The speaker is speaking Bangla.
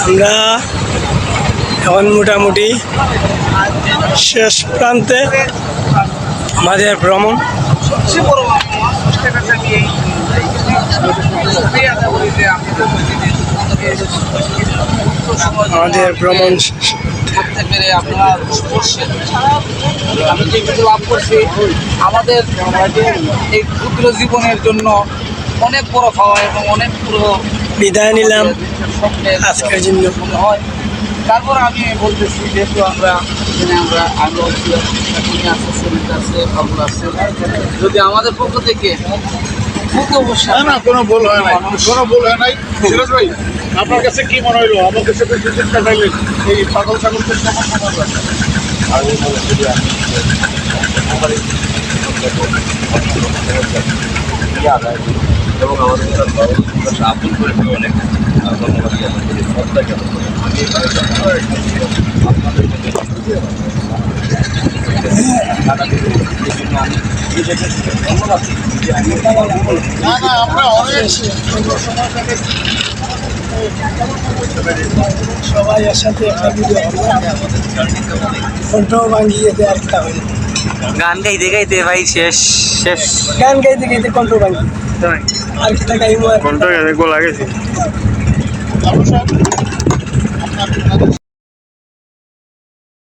আমরা এখন মোটামুটি শেষ প্রান্তে আমাদের ভ্রমণ। আমাদের ভ্রমণ করতে পেরে আপনারা আমি যে কিছু লাভ করছি আমাদের এই ক্ষুদ্র জীবনের জন্য অনেক বড় পাওয়া এবং অনেক পুরো বিদায় নিলাম আজকের জন্য। মনে হয়। তারপর আমি বলতেছি যেহেতু আমরা এখানে আমরা এখনই আছে শরীর আছে খবর আছে, যদি আমাদের পক্ষ থেকে খুব অবশ্যই না কোনো ভুল হয় নাই, কোনো ভুল হয় নাই। সিরাজ ভাই, আপনার কাছে কি মনে হইলো আমার কাছে ভিজিট কাটাইলেন এই পাগল ছাগলকে এবং আমাদের আপন করে অনেক ধন্যবাদ জ্ঞাপন করি, শ্রদ্ধা জ্ঞাপন করি। আপনাদের মধ্যে ধন্যবাদ। না না আমরা অনেক সবাই একসাথে একটা ভিডিও হবে, কণ্ঠ ভাঙিয়ে দেয় একটা হবে। গান গাইতে গাইতে ভাই শেষ শেষ গান গাইতে গাইতে কণ্ঠ ভাঙি আর একটা গাইবো। ঘন্টা গেছে গোলা গেছে।